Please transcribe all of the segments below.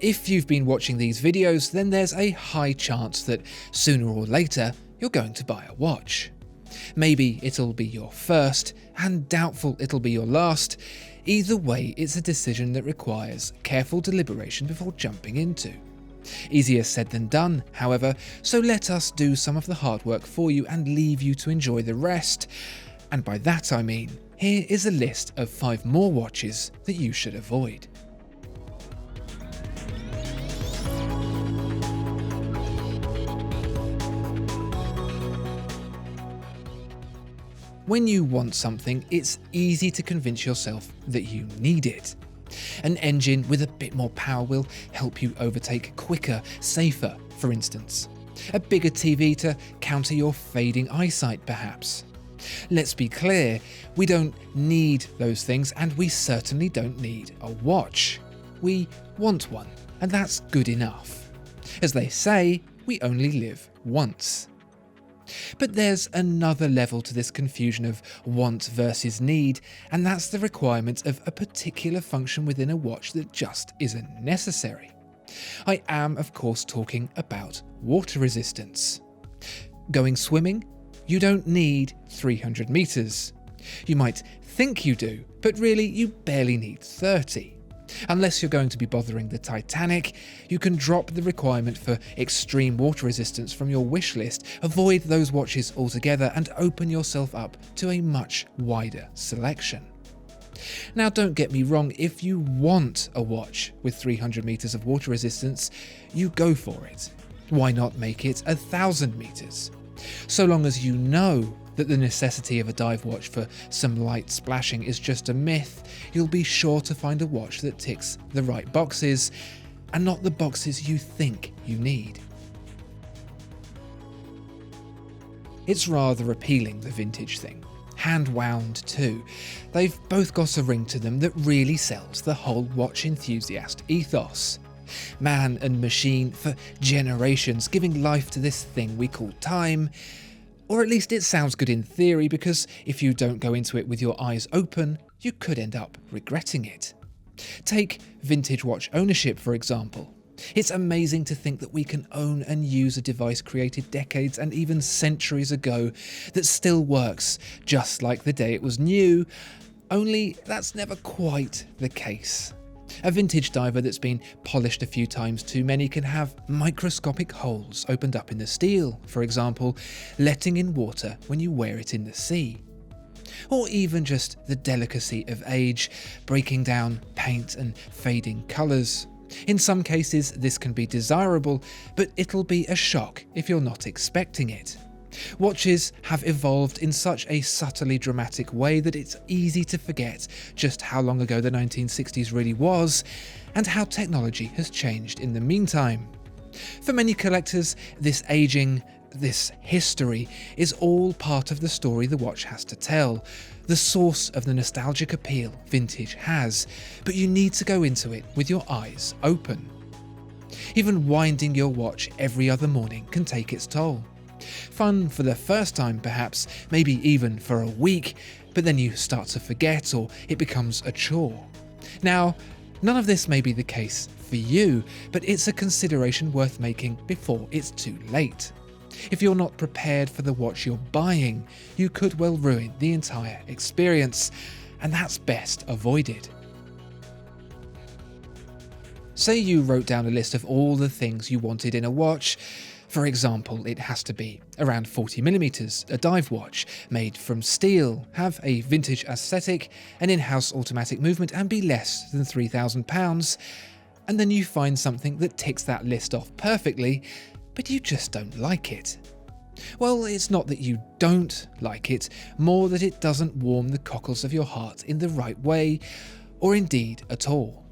If you've been watching these videos, then there's a high chance that sooner or later you're going to buy a watch. Maybe it'll be your first, and doubtful it'll be your last. Either way, it's a decision that requires careful deliberation before jumping into. Easier said than done, however, so let us do some of the hard work for you and leave you to enjoy the rest. And by that I mean, here is a list of 5 more watches that you should avoid. When you want something, it's easy to convince yourself that you need it. An engine with a bit more power will help you overtake quicker, safer, for instance. A bigger TV to counter your fading eyesight, perhaps. Let's be clear, we don't need those things, and we certainly don't need a watch. We want one, and that's good enough. As they say, we only live once. But there's another level to this confusion of want versus need, and that's the requirement of a particular function within a watch that just isn't necessary. I am, of course, talking about water resistance. Going swimming? You don't need 300 meters. You might think you do, but really you barely need 30. Unless you're going to be bothering the Titanic, you can drop the requirement for extreme water resistance from your wish list, avoid those watches altogether, and open yourself up to a much wider selection. Now, don't get me wrong, if you want a watch with 300 meters of water resistance, you go for it. Why not make it 1,000 meters? So long as you know that the necessity of a dive watch for some light splashing is just a myth, you'll be sure to find a watch that ticks the right boxes, and not the boxes you think you need. It's rather appealing, the vintage thing. Hand-wound too. They've both got a ring to them that really sells the whole watch enthusiast ethos. Man and machine for generations, giving life to this thing we call time. Or at least it sounds good in theory, because if you don't go into it with your eyes open, you could end up regretting it. Take vintage watch ownership, for example. It's amazing to think that we can own and use a device created decades and even centuries ago that still works just like the day it was new, only that's never quite the case. A vintage diver that's been polished a few times too many can have microscopic holes opened up in the steel, for example, letting in water when you wear it in the sea. Or even just the delicacy of age, breaking down paint and fading colours. In some cases this can be desirable, but it'll be a shock if you're not expecting it. Watches have evolved in such a subtly dramatic way that it's easy to forget just how long ago the 1960s really was, and how technology has changed in the meantime. For many collectors, this aging, this history, is all part of the story the watch has to tell, the source of the nostalgic appeal vintage has, but you need to go into it with your eyes open. Even winding your watch every other morning can take its toll. Fun for the first time perhaps, maybe even for a week, but then you start to forget or it becomes a chore. Now, none of this may be the case for you, but it's a consideration worth making before it's too late. If you're not prepared for the watch you're buying, you could well ruin the entire experience, and that's best avoided. Say you wrote down a list of all the things you wanted in a watch. For example, it has to be around 40mm, a dive watch, made from steel, have a vintage aesthetic, an in-house automatic movement, and be less than £3,000. And then you find something that ticks that list off perfectly, but you just don't like it. Well, it's not that you don't like it, more that it doesn't warm the cockles of your heart in the right way, or indeed at all.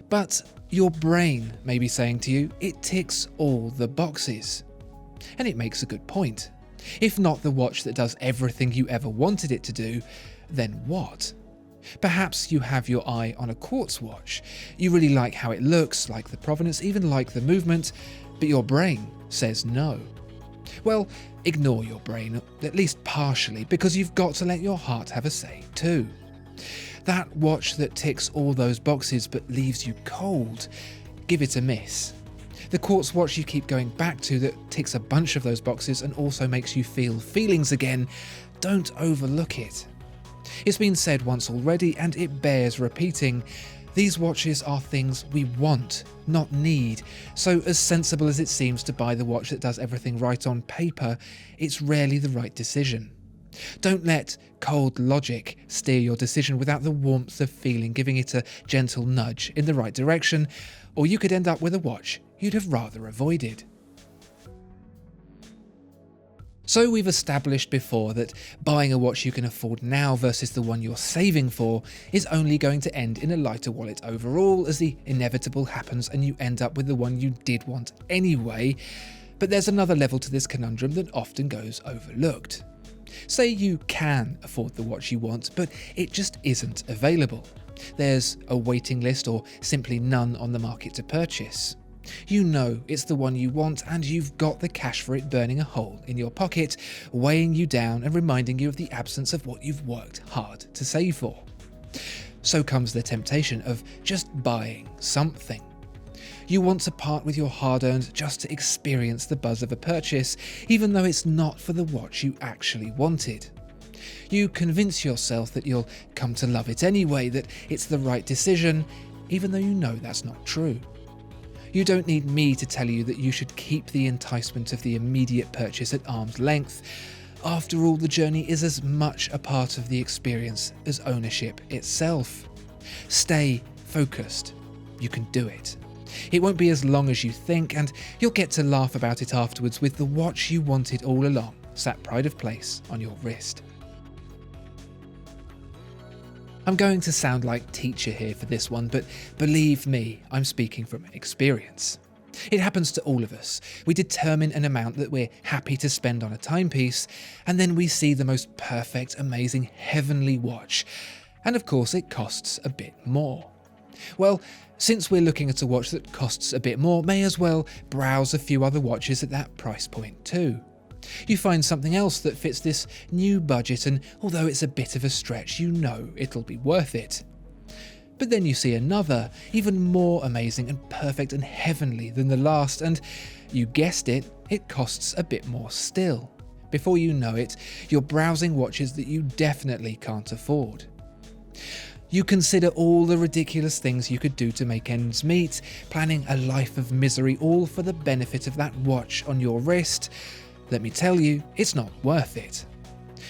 But your brain may be saying to you, it ticks all the boxes. And it makes a good point. If not the watch that does everything you ever wanted it to do, then what? Perhaps you have your eye on a quartz watch. You really like how it looks, like the provenance, even like the movement, but your brain says no. Well, ignore your brain, at least partially, because you've got to let your heart have a say too. That watch that ticks all those boxes but leaves you cold, give it a miss. The quartz watch you keep going back to that ticks a bunch of those boxes and also makes you feel feelings again, don't overlook it. It's been said once already and it bears repeating. These watches are things we want, not need, so as sensible as it seems to buy the watch that does everything right on paper, it's rarely the right decision. Don't let cold logic steer your decision without the warmth of feeling giving it a gentle nudge in the right direction, or you could end up with a watch you'd have rather avoided. So we've established before that buying a watch you can afford now versus the one you're saving for is only going to end in a lighter wallet overall, as the inevitable happens and you end up with the one you did want anyway. But there's another level to this conundrum that often goes overlooked. Say you can afford the watch you want, but it just isn't available. There's a waiting list or simply none on the market to purchase. You know it's the one you want and you've got the cash for it burning a hole in your pocket, weighing you down and reminding you of the absence of what you've worked hard to save for. So comes the temptation of just buying something. You want to part with your hard-earned just to experience the buzz of a purchase, even though it's not for the watch you actually wanted. You convince yourself that you'll come to love it anyway, that it's the right decision, even though you know that's not true. You don't need me to tell you that you should keep the enticement of the immediate purchase at arm's length. After all, the journey is as much a part of the experience as ownership itself. Stay focused. You can do it. It won't be as long as you think, and you'll get to laugh about it afterwards with the watch you wanted all along, sat pride of place on your wrist. I'm going to sound like teacher here for this one, but believe me, I'm speaking from experience. It happens to all of us. We determine an amount that we're happy to spend on a timepiece, and then we see the most perfect, amazing, heavenly watch. And of course, it costs a bit more. Well, since we're looking at a watch that costs a bit more, may as well browse a few other watches at that price point too. You find something else that fits this new budget, and although it's a bit of a stretch, you know it'll be worth it. But then you see another, even more amazing and perfect and heavenly than the last, and you guessed it, it costs a bit more still. Before you know it, you're browsing watches that you definitely can't afford. You consider all the ridiculous things you could do to make ends meet, planning a life of misery, all for the benefit of that watch on your wrist. Let me tell you, it's not worth it.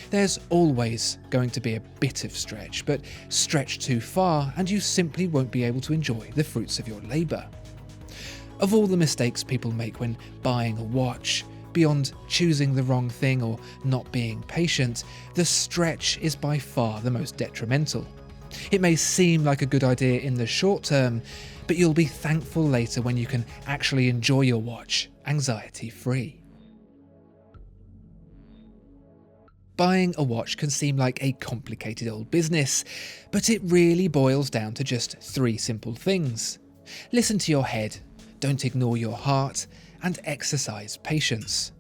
There's always going to be a bit of stretch, but stretch too far and you simply won't be able to enjoy the fruits of your labour. Of all the mistakes people make when buying a watch, beyond choosing the wrong thing or not being patient, the stretch is by far the most detrimental. It may seem like a good idea in the short term, but you'll be thankful later when you can actually enjoy your watch, anxiety-free. Buying a watch can seem like a complicated old business, but it really boils down to just 3 simple things. Listen to your head, don't ignore your heart, and exercise patience.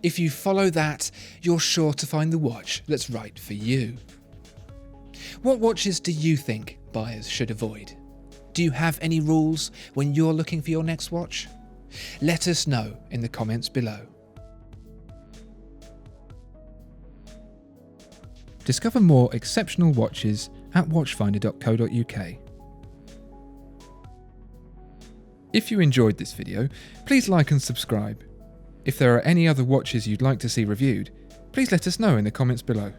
If you follow that, you're sure to find the watch that's right for you. What watches do you think buyers should avoid? Do you have any rules when you're looking for your next watch? Let us know in the comments below. Discover more exceptional watches at watchfinder.co.uk. If you enjoyed this video, please like and subscribe. If there are any other watches you'd like to see reviewed, please let us know in the comments below.